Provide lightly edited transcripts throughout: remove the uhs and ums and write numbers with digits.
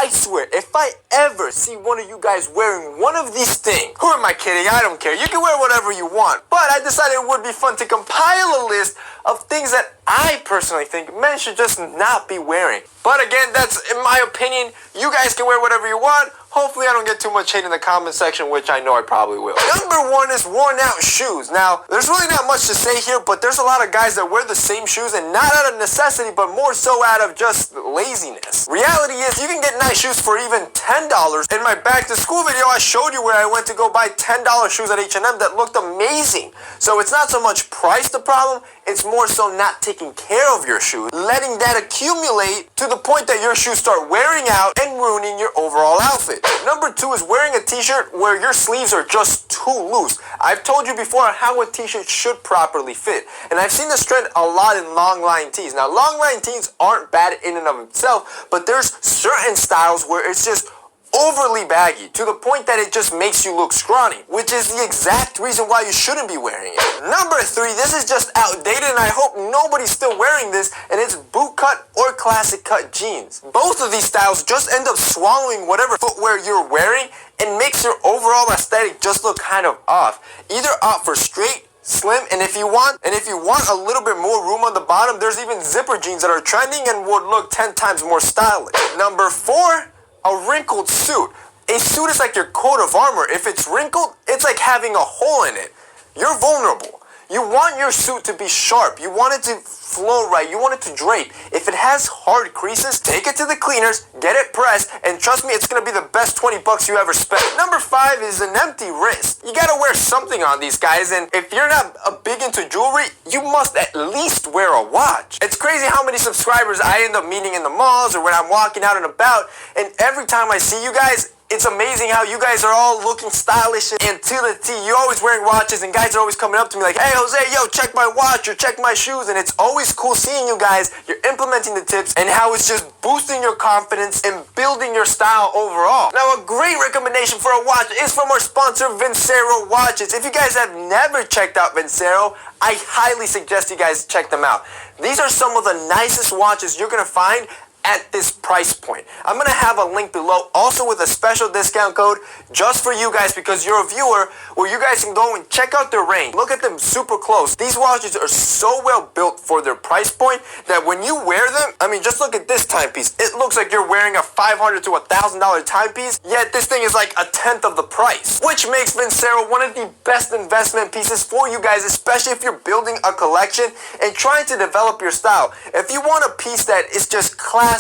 I swear, if I ever see one of you guys wearing one of these things, who am I kidding? I don't care. You can wear whatever you want. But I decided it would be fun to compile a list of things that I personally think men should just not be wearing. But again, that's in my opinion. You guys can wear whatever you want. Hopefully I don't get too much hate in the comment section, which I know I probably will. Number 1 is worn out shoes. Now, there's really not much to say here, but there's a lot of guys that wear the same shoes, and not out of necessity, but more so out of just laziness. Reality is, you can get nice shoes for even $10. In my back to school video, I showed you where I went to go buy $10 shoes at H&M that looked amazing. So it's not so much price the problem, it's more so not taking care of your shoes, letting that accumulate to the point that your shoes start wearing out and ruining your overall outfit. Number 2 is wearing a t-shirt where your sleeves are just too loose. I've told you before how a t-shirt should properly fit, and I've seen this trend a lot in long line tees. Now, long line tees aren't bad in and of itself, but there's certain styles where it's just overly baggy to the point that it just makes you look scrawny, which is the exact reason why you shouldn't be wearing it. Number 3, this is just outdated and I hope nobody's still wearing this, and it's boot cut or classic cut jeans. Both of these styles just end up swallowing whatever footwear you're wearing and makes your overall aesthetic just look kind of off. Either opt for straight, slim, and if you want a little bit more room on the bottom, there's even zipper jeans that are trending and would look 10 times more stylish. Number 4, a wrinkled suit. A suit is like your coat of armor. If it's wrinkled, it's like having a hole in it. You're vulnerable. You want your suit to be sharp. You want it to flow right. You want it to drape. If it has hard creases, take it to the cleaners, get it pressed, and trust me, it's going to be the best 20 bucks you ever spent. Number 5 is an empty wrist. You got to wear something on these guys, and if you're not big into jewelry, you must at least wear a watch. It's crazy how many subscribers I end up meeting in the malls or when I'm walking out and about, and every time I see you guys, it's amazing how you guys are all looking stylish and to the T. You're always wearing watches and guys are always coming up to me like, hey Jose, yo, check my watch or check my shoes. And it's always cool seeing you guys. You're implementing the tips and how it's just boosting your confidence and building your style overall. Now, a great recommendation for a watch is from our sponsor, Vincero Watches. If you guys have never checked out Vincero, I highly suggest you guys check them out. These are some of the nicest watches you're going to find at this price point. I'm going to have a link below also with a special discount code just for you guys because you're a viewer where you guys can go and check out their range. Look at them super close. These watches are so well built for their price point that when you wear them, I mean, just look at this timepiece. It looks like you're wearing a $500 to $1,000 timepiece, yet this thing is like a tenth of the price, which makes Vincero one of the best investment pieces for you guys, especially if you're building a collection and trying to develop your style. If you want a piece that is just classic,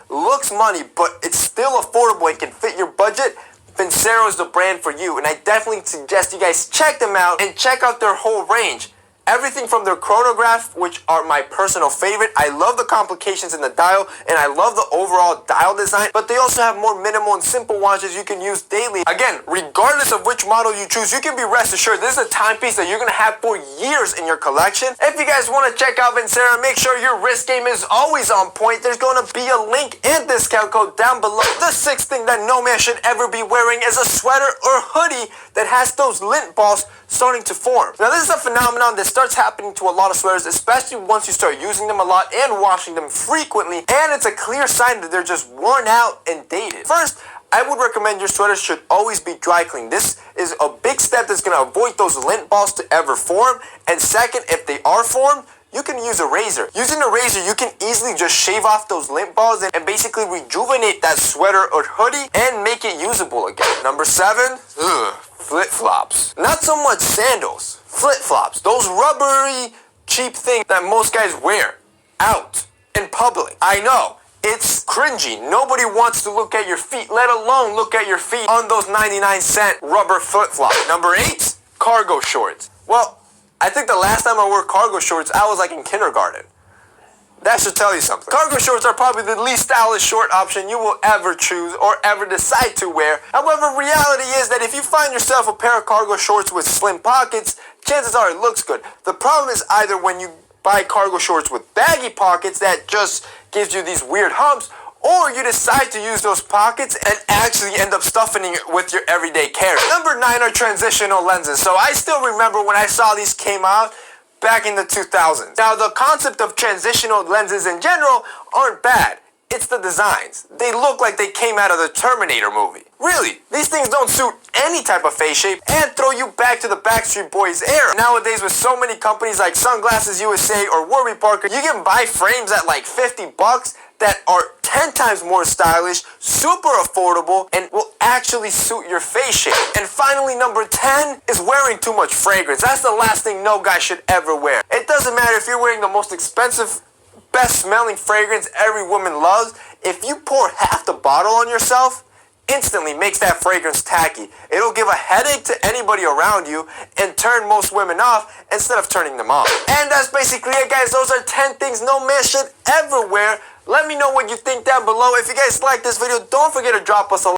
looks money, but it's still affordable and can fit your budget, Vincero is the brand for you, and I definitely suggest you guys check them out and check out their whole range. Everything from their chronograph, which are my personal favorite. I love the complications in the dial, and I love the overall dial design, but they also have more minimal and simple watches you can use daily. Again, regardless of which model you choose, you can be rest assured this is a timepiece that you're going to have for years in your collection. If you guys want to check out Vincero, make sure your wrist game is always on point. There's going to be a link and discount code down below. The 6th thing that no man should ever be wearing is a sweater or hoodie that has those lint balls starting to form. Now, this is a phenomenon that starts happening to a lot of sweaters, especially once you start using them a lot and washing them frequently, and it's a clear sign that they're just worn out and dated. First, I would recommend your sweaters should always be dry cleaned. This is a big step that's going to avoid those lint balls to ever form. And second, if they are formed, you can use a razor. Using a razor, you can easily just shave off those lint balls and basically rejuvenate that sweater or hoodie and make it usable again. Number 7, flip-flops. Not so much sandals, flip-flops. Those rubbery, cheap things that most guys wear out in public. I know, it's cringy. Nobody wants to look at your feet, let alone look at your feet on those 99-cent rubber flip-flops. Number 8, cargo shorts. Well, I think the last time I wore cargo shorts, I was like in kindergarten. That should tell you something. Cargo shorts are probably the least stylish short option you will ever choose or ever decide to wear. However, reality is that if you find yourself a pair of cargo shorts with slim pockets, chances are it looks good. The problem is either when you buy cargo shorts with baggy pockets that just gives you these weird humps, or you decide to use those pockets and actually end up stuffing it with your everyday carry. Number 9 are transitional lenses. So I still remember when I saw these came out back in the 2000s. Now, the concept of transitional lenses in general aren't bad. It's the designs. They look like they came out of the Terminator movie. Really, these things don't suit any type of face shape and throw you back to the Backstreet Boys era. Nowadays, with so many companies like Sunglasses USA or Warby Parker, you can buy frames at like $50 that are 10 times more stylish, super affordable, and will actually suit your face shape. And finally, number 10 is wearing too much fragrance. That's the last thing no guy should ever wear. It doesn't matter if you're wearing the most expensive, best smelling fragrance every woman loves. If you pour half the bottle on yourself, instantly makes that fragrance tacky. It'll give a headache to anybody around you and turn most women off instead of turning them on. And that's basically it, guys. Those are 10 things no man should ever wear. Let me know what you think down below. If you guys like this video, don't forget to drop us a like.